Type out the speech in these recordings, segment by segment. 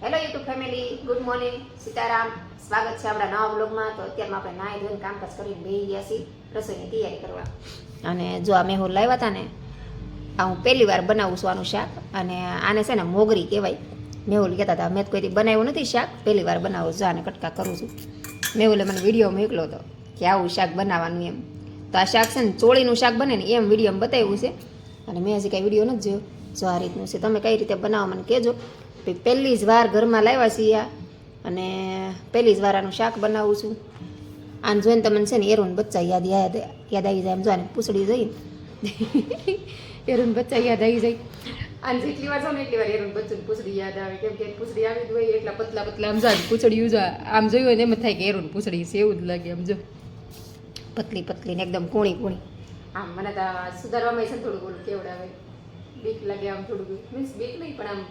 Hello YouTube family, good morning, Sitaram. સ્વાગત છે આપણા નવા બ્લોગમાં. તો અત્યારમાં આપણે નાહી ધોઈને કામકાજ કરીને બેસી ગયા છીએ રસોઈની તૈયારી કરવા. અને જો આ મેહુલ લાવ્યા હતા ને, આ હું પહેલી વાર બનાવું છું આનું શાક. અને આને છે ને મોગરી કહેવાય. મેહુલ કહેતા હતા મેં કોઈથી બનાવ્યું નથી શાક, પહેલી વાર બનાવું છું. આને કટકા કરું છું. મેહુલે મને વિડીયો મોકલો હતો કે આવું શાક બનાવવાનું એમ. તો આ શાક છે ને ચોળીનું શાક બને ને એમ વિડીયોમાં બતાવ્યું છે. અને મેં હજી કાંઈ વિડીયો નથી જોયો. જો આ રીતનું છે, તમે કઈ રીતે બનાવો મને કહેજો. પહેલી જ વાર ઘરમાં લાવ્યા છીએ અને પહેલી જ વાર આનું શાક બનાવું છું. આને જોઈને તમને છે ને એરોન બચ્ચા યાદ આવી જાય. એમ જો આને પૂછડી જોઈને એરોન બચ્ચા યાદ આવી જાય. આને જેટલી વાર જો ને એટલી વાર એરોન બચ્ચું પૂછડી યાદ આવે. કેમ કે પૂછડી આવી જ હોય એટલા પતલા પતલા આમ જો પૂછડી યુઝ આમ જોયું હોય ને એમ જ થાય કે એરોન પૂછડી છે એવું જ લાગે. આમ જો પતલી પતલી ને એકદમ કૂણી કૂણી. આમ મને તો સુધારવામાં છે ને થોડું ઘણું કેવડાવે. બીક લાગે આમ થોડું, મીન્સ બીક નહીં પણ આમ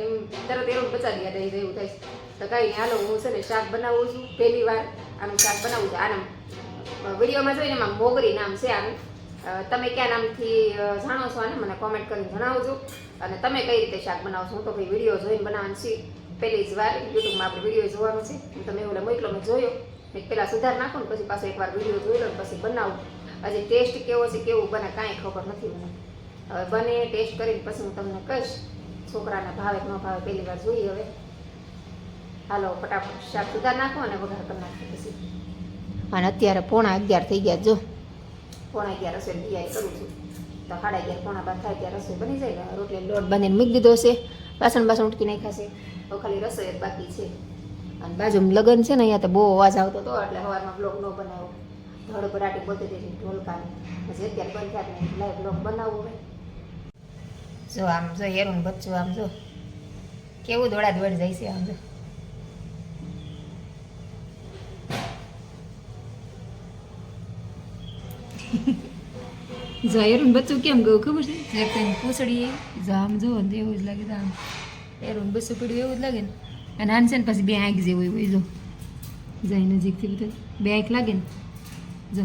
એમ તરત એનું બચાવી યાદ આવી જાય એવું થાય. તો કાંઈ નહીં, હાલો હું છે ને શાક બનાવું છું. પહેલી વાર આનું શાક બનાવું છું. આનામ વિડીયોમાં જોઈને એમાં મોગરી નામ છે આનું. તમે કયા નામથી જાણો છો આને મને કોમેન્ટ કરીને જણાવજો. અને તમે કઈ રીતે શાક બનાવો છો. હું તો ભાઈ વિડીયો જોઈને બનાવવાનું છે પહેલી જ વાર. યુટ્યુબમાં આપણે વિડીયો જોવાનું છે. હું તમે એવું મોકલો મેં જોયો. મેં પહેલાં સુધાર નાખું ને પછી પાછો એકવાર વિડીયો જોઈ લો ને પછી બનાવું. હજી ટેસ્ટ કેવો છે કેવું બને કાંઈ ખબર નથી મને. હવે બને ટેસ્ટ કરીને પછી હું તમને કહીશ. છોકરાના ભાવે ન ભાવે પહેલી વાર જોઈએ હવે. હાલો ફટાફટ શાક સુધાર નાખો અને વઘાર કરી નાખો પછી. અને અત્યારે 11:30 થઈ ગયા. જો 11:30 રસોઈ તૈયારી કરું છું. તો 11:30 11:15 થાય ત્યારે રસોઈ બની જાય. રોટલી લોટ બાંધીને મૂકી દીધો છે. બાસણ ઉટકી નાખ્યા છે. તો ખાલી રસોઈ જ બાકી છે. અને બાજુમાં લગ્ન છે ને અહીંયા તો બહુ અવાજ આવતો હતો એટલે સવારમાં બ્લોગ ન બનાવ્યો. ધડબડાટી બોલતી હતી ઢોલકાની. પછી અત્યારે બંધ થયા લાઈવ બ્લોગ બનાવવું હોય. જો આમ જો એરું બચ્ચું આમ જો કેવું દોડા દોડ જાય છે. આમ જો જો એરું બચ્ચું કેમ ગયું ખબર છે? જે કંઈ પૂછડી જો આમ જો ને એવું જ લાગે. આમ એરું બચ્ચું પડ્યું એવું જ લાગે ને. અને આનસે ને પછી બે આંખ જેવું હોય. જો જાય નજીકથી બધું બે આંખ લાગે ને. જો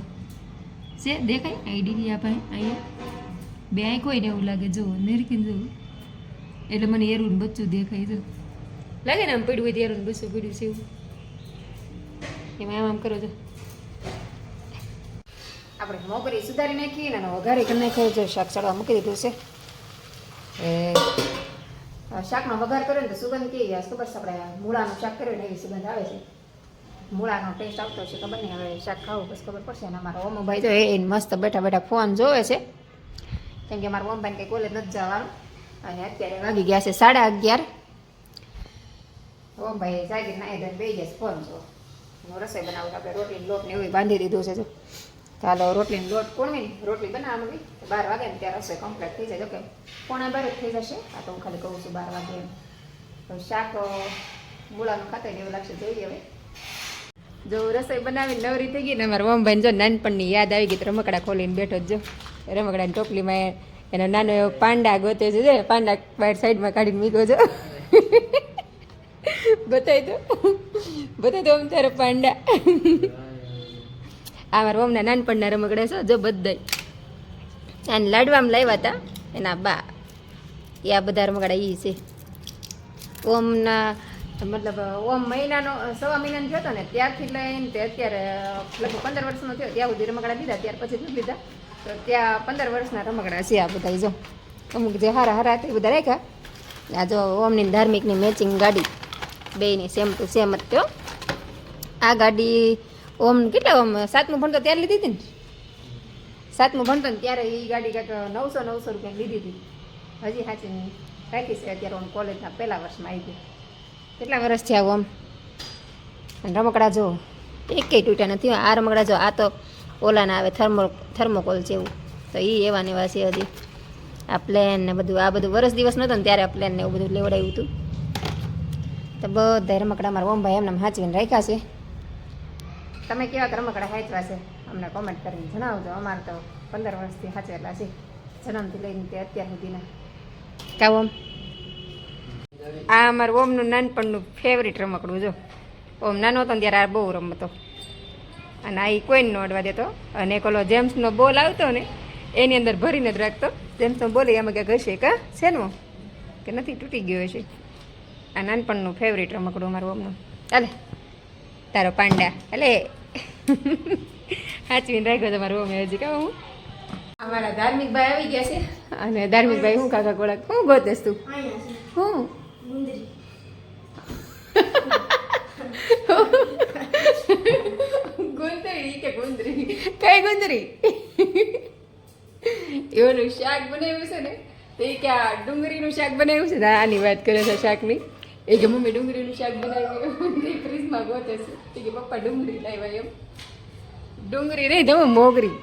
છે દેખાય આઈડી આપણે અહીંયા બે આંખ હોય ને એવું લાગે. જો નિરખીને જોવું એટલે મને એરું બચ્ચું દેખાય. જો લાગે ને આમ પડ્યું હોય તો એરું બચ્ચું પડ્યું છે એવું. એમાં આમ કરો. જો આપણે મોગરી સુધારી નાખીએ ને વઘારી કરી નાખ્યો. જો શાક ચડવા મૂકી દીધું છે. એ શાકનો વઘાર કર્યો ને તો સુગંધ કેવી આવે ખબર છે? આપણે મૂળાનું શાક કર્યું ને એવી સુગંધ આવે છે. મૂળાનો ટેસ્ટ આવતો છે ખબર નહીં. હવે શાક ખાવું બસ ખબર પડશે. અને અમારા ઓમભાઈ જો એ મસ્ત બેઠા બેઠા ફોન જોવે છે. કેમ કે મારા ઓમભાઈને કંઈ કોલેજ નથી જવાનું. અને અત્યારે વાગી ગયા છે 11:30. ઓમભાઈ જાગીર નાઈ ધોઈને બેસી ગયા છે ફોન જો. હું રસોઈ બનાવું. આપણે રોટલીનો લોટ ને એવું બાંધી દીધું છે. જો ચાલો રોટલીનો લોટ કોણવી રોટલી બનાવવા માંગી 12 વાગે ને ત્યાં રસોઈ કમ્પ્લીટ થઈ જાય. જો કે 11:15 જ થઈ જશે. આ તો હું ખાલી કહું છું 12 વાગે એમ. તો શાક મૂળાનું ખાતા ને એવું લાગશે. જોઈએ હવે. જો રસોઈ બનાવીને નવરી થઈ ગઈ ને અમારા ઓમભાઈને જો નાનપણની યાદ આવી ગઈ. રમકડા ખોલીને બેઠો જ જો રમકડાની ટોપલીમાં એનો નાનો એવો પાંડા ગોતે છે. પાંડા બહાર સાઈડમાં કાઢીને મૂક્યો છો. બતાવી દો આમ તારો પાંડા. આ મારા ઓમના નાનપણના રમકડા છે જો બધાય. આને લાડવામાં લાવ્યા હતા એના બા. એ આ બધા રમકડા એ છે ઓમના. મતલબ ઓમ મહિનાનો 1.25 મહિનાનો થયો હતો ને ત્યારથી લઈને તે અત્યારે લગભગ 15 વર્ષનો થયો ત્યાં સુધી રમકડા લીધા. ત્યાર પછી નથી લીધા. તો ત્યાં 15 વર્ષના રમકડા છે આ બધા. જો અમુક જે હારા હારા હતા એ બધા રાખ્યા. આ જો ઓમની ધાર્મિકની મેચિંગ ગાડી બેયની સેમ ટુ સેમ જ થયો. આ ગાડી ઓમ કેટલા ઓમ 7મું ભણતો ત્યારે લીધી હતી ને. 7મું ભણતો ને ત્યારે એ ગાડી કાંઈક 900 રૂપિયા લીધી હતી. હજી સાચી રાખી છે. અત્યારે ઓમ કોલેજના પહેલા વર્ષમાં આવી ગઈ. કેટલા વર્ષ થયા ઓમ. અને રમકડા જો એકેય તૂટ્યા નથી. આ રમકડા જો આ તો ઓલાના આવે થર્મોકોલ જેવું. તો એ એવા ને એવા છે હજી. આ પ્લેન ને બધું આ બધું વર્ષ દિવસ નહોતો ને ત્યારે આ પ્લેન ને એવું બધું લેવડાવ્યું હતું. તો બધા રમકડા મારા ઓમભાઈ એમને સાચવીને રાખ્યા છે. તમે કેવા રમકડા સાચવા છે અમને કોમેન્ટ કરીને જણાવજો. અમારે તો 15 વર્ષથી સાચવેલા છે જન્મથી લઈને તે અત્યાર સુધીના. કા ઓમ આ અમારું ઓમનું નાનપણનું ફેવરિટ રમકડું. જો ઓમ નાનો હતો ને ત્યારે આ બહુ રમતો. અને આ કોઈને ન અડવા દેતો. અને એક ઓલો જેમ્સનો બોલ આવતો ને એની અંદર ભરીને જ રાખતો. જેમ્સનો બોલ એમાં ક્યાંક હશે કા છે ને કે નથી તૂટી ગયો હશે. આ નાનપણનું ફેવરેટ રમકડું અમારું અમનું. ચાલે તારો પાંડા એટલે સાચવીને રાખ્યો તમારો અમે હજી કહું હું. અમારા ધાર્મિક ભાઈ આવી ગયા છે અને ધાર્મિક ભાઈ હું કાકા ગોળા હું ગોતેસ તું હું ગુંદરી કે ગુંદરી કઈ ગુંદરી એનું શાક બનાવ્યું છે ને તો એ કે આ ડુંગળીનું શાક બનાવ્યું છે ને આની વાત કરે છે શાકની એ કે મમ્મી ડુંગળીનું શાક બનાવ્યું ફ્રીજમાં ગોતે છે કે પપ્પા ડુંગળી લાવ્યા એમ ડુંગળી નહીં તમે મોગરી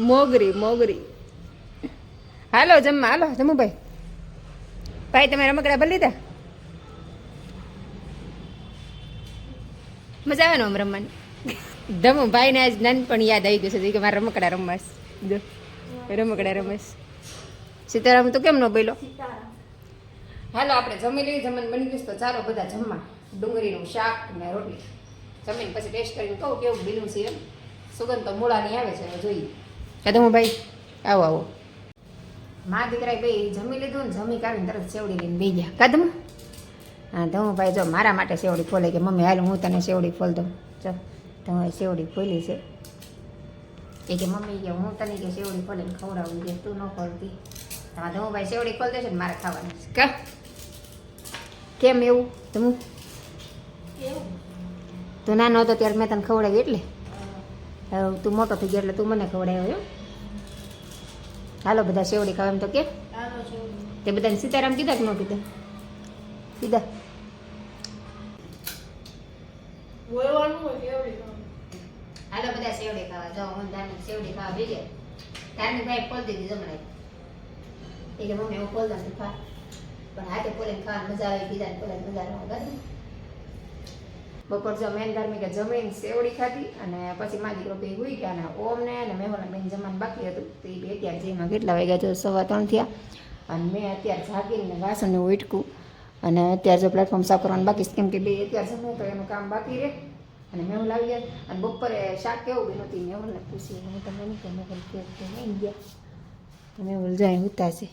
મોગરી મોગરી હાલો જમવા હાલો જમુ ભાઈ ભાઈ તમે રમકડા ભરી લીધા મજા આવે ને આમ રમવાની ધમુ ભાઈને આજ નાનપણ યાદ આવી ગયું છે કે મારે રમકડા રમવાસ જો રમકડા રમવાસ સીતારામ તો કેમ ન બોલો હાલો આપણે જમી લઈએ જમવાનું બની ગયું તો ચાલો બધા જમવા ડુંગળીનું શાક ને રોટલી જમીને પછી ટેસ્ટ કરીને કહું કેવું બીનું છે એમ સુગંધ તો મૂળાની આવે છે જોઈએ કદમ ભાઈ આવો આવો મા દીકરા બે જમી લીધું ને જમી કાઢીને તરત સેવડી લઈને બે ગયા કદમ હા ધમુભાઈ જો મારા માટે સેવડી ફોલે કે મમ્મી હાલ હું તને સેવડી ફોલ દઉં ચાલ તમારી સેવડી ફોલી છે એ કે મમ્મી કે હું તને કે સેવડી ફોલીને ખવડાવું કે તું ન ખોલતી તમારા ધમુભાઈ સેવડી ખોલ દેશે ને મારે ખાવાની છે કા કેમ એવું ધમુ તું નાનો હતો ત્યારે મેં તને ખવડાવી એટલે હવે તું મોટો થઈ ગયો એટલે તું મને ખવડાવ્યો એમ હાલો બધા સેવડી ખાવા એમ તો કે તે બધાને સીતારામ કીધા કે ન કીધા કીધા હાલો બધા સેવડી ખાવા જાઓ હું ધાર્મિક સેવડી ખાવા બેજે ધાર્મિક ભાઈ ખોલ દીધી જમણાય એ કે મમ્મી હું ખોલ દઉં ખા પણ હાથે ખોલીને ખાવાની મજા આવે બીજાને ખોલીને મજા ન આવે બપોર જો મેન ધાર્મિકે જમીને સેવડી ખાધી અને પછી મા દીકરો બે હોઈ ગયા અને ઓમને અને મેહોને બેન જમવાનું બાકી હતું તો એ બે અત્યારે જેમાં કેટલા વાગ્યા જો 3:15 થયા અને મેં અત્યારે જાગીને વાસણને ઉટકું અને અત્યારે જો પ્લેટફોર્મ સાફ કરવાનું બાકી કેમ કે બે અત્યારે જમે તો એનું કામ બાકી રહે અને મેહુલ આવી ગયા અને બપોરે શાક કેવું બી નહોતી મેહુલને પૂછી હું તમને નહીં કે મેહુલ કે નહીં ગયા તો મેહુલ જાય ઉતારશે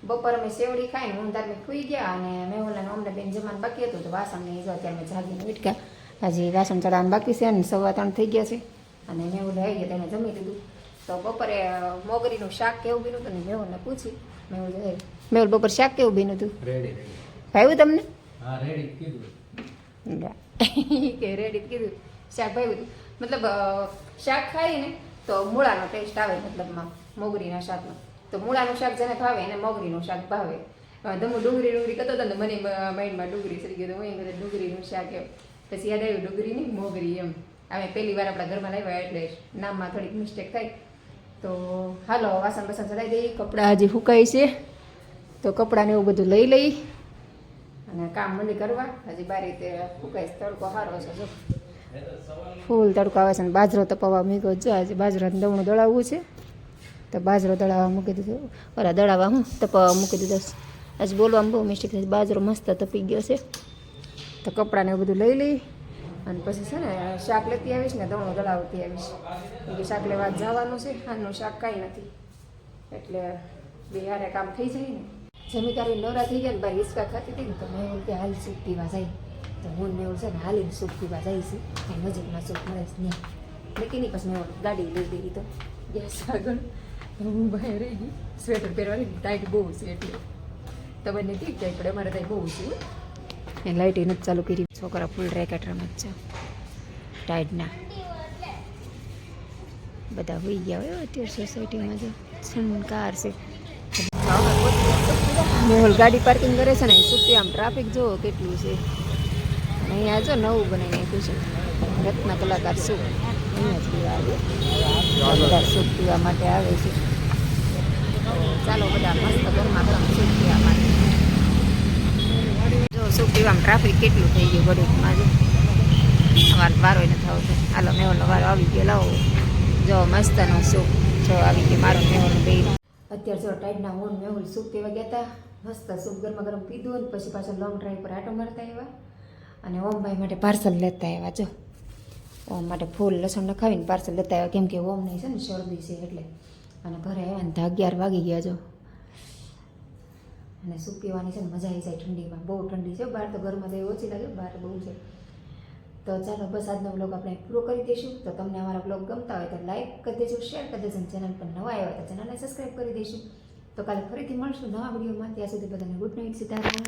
બપોરે મેં સેવડી ખાઈને હું ધાર્મિક ખુઈ ગયા અને મેહુલ અને અમને બેન જમવાનું બાકી હતું તો વાસણને જો અત્યારે મેં જાગીને ઉટક્યા હજી વાસણ ચડાવવાનું બાકી છે અને 3:15 થઈ ગયા છે અને મેહુલ આવી ગયા તેને જમી લીધું તો બપોરે મોગરીનું શાક કેવું બીનું હતું ને મેહુલને પૂછી મેહુલ બપોર શાક કેવું બીનું હતું ભાવ્યું તમને હા રેડી કીધું કે રેડી કીધું શાક ભાવ્યું હતું મતલબ શાક ખાઈને તો મૂળાનો ટેસ્ટ આવે મતલબમાં મોગરીના શાકનો તો મૂળાનું શાક જેને ભાવે એને મોગરીનું શાક ભાવે ધમુ ડુંગળી કરતો હતો ને મને માઇન્ડમાં ડુંગળી સરી ગયો તો હું બધા ડુંગળીનું શાક એમ પછી યાદ આવ્યું ડુંગળી નહીં મોગરી એમ અમે પહેલી વાર આપણા ઘરમાં લાવ્યા એટલે નામમાં થોડીક મિસ્ટેક થાય તો હાલો વાસણ બસણ ચડાવી દઈએ કપડાં હજી સુકાય છે તો કપડાને એવું બધું લઈ લઈ અને કામ મંડી કરવા હજી બારી રીતે સુકાય તડકો સારો છે જો ફૂલ તડકો આવે છે ને બાજરો તપાવવા મૂક્યો જો આજે બાજરાનું દવણું દળાવવું છે તો બાજરો દળાવવા મૂકી દીધો ઓલા દળાવવા હું તપાવવા મૂકી દીધો આજે બોલવામાં બહુ મિસ્ટેક થઈ બાજરો મસ્ત તપી ગયો છે તો કપડાને એવું બધું લઈ લઈ અને પછી છે ને શાક લેતી આવીશ ને દવણું દળાવતી આવીશ એ શાક લેવા જવાનું છે આનું શાક કાંઈ નથી એટલે બે હારે કામ થઈ જાય ને જમીદારી નવરા થઈ ગયા ને બાર હિસકા ખાતી હતી ને તો મેં એવું કે હાલ સૂપ પીવા જાય તો હું ને એવું છે ને હાલીને સૂપ પીવા જાય છે ત્યાં નજીકમાં સૂપ મળે છે ત્યાં લેકી નહીં પછી મેં ગાડી લઈ લીધી તો ગેસ આગળ હું બહાર રહી ગઈ સ્વેટર પહેરવાની ટાઈટ બહુ છે એટલે તમને ઠીક જાય પણ અમારે ત્યાં બહુ છે એ લાઇટ નથી ચાલુ કરી છોકરા ફૂલ રેકેટ રમત છે ટાઈટના બધા હોઈ ગયા હોય અત્યારે સોસાયટીમાં જો છનકાર છે મેહુલ ગાડી પાર્કિંગ કરે છે ને સુપી આમ ટ્રાફિક જુઓ કેટલું છે અને અહીંયા જો નવું બનાવી નાખ્યું છે રત્ન કલાકાર સૂપ અહીંયા જ પીવા આવે બધા સૂપ પીવા માટે આવે છે ચાલો બધા મસ્ત ગરમા ગરમ સૂપ પીવા માટે જો સૂપ પીવામાં ટ્રાફિક કેટલું થઈ ગયું ગરીબમાં જો અમારે વારો નથી આવતો હાલો મેહુલનો વારો આવી ગયો લાવો જો મસ્તનો સૂપ જો આવી ગયો મારો મેહુલ બે અત્યારે જો ટાઈટના હું મેહુલ સૂપ પીવા ગયા હતા મસ્ત સૂપ ગરમા ગરમ પીધું અને પછી પાછળ લોંગ ડ્રાઈવ પર આટો મારતા આવ્યા અને ઓમભાઈ માટે પાર્સલ લેતા આવ્યા જો ઓમ માટે ફૂલ લસણ નખાવીને પાર્સલ લેતા આવ્યા કેમ કે ઓમ નહીં છે ને શરદી છે એટલે અને ઘરે આવ્યા ને 11 વાગી ગયા જો અને સૂપ પીવાની છે ને મજા આવી જાય ઠંડીમાં. બહુ ઠંડી છે બહાર, તો ઘરમાં તો એ ઓછી લાગે, બહાર બહુ છે. તો ચાલો બસ આજનો બ્લોગ આપણે પૂરો કરી દઈશું. તો તમને અમારા બ્લોગ ગમતા હોય તો લાઈક કરી દેજો, શેર કરી દેજો, ચેનલ પર નવા આવ્યા તો ચેનલને સબસ્ક્રાઈબ કરી દઈશું. તો કાલે ફરીથી મળશું નવા વિડીયોમાં. ત્યાં સુધી બધાને ગુડ નાઇટ, સીતારામ.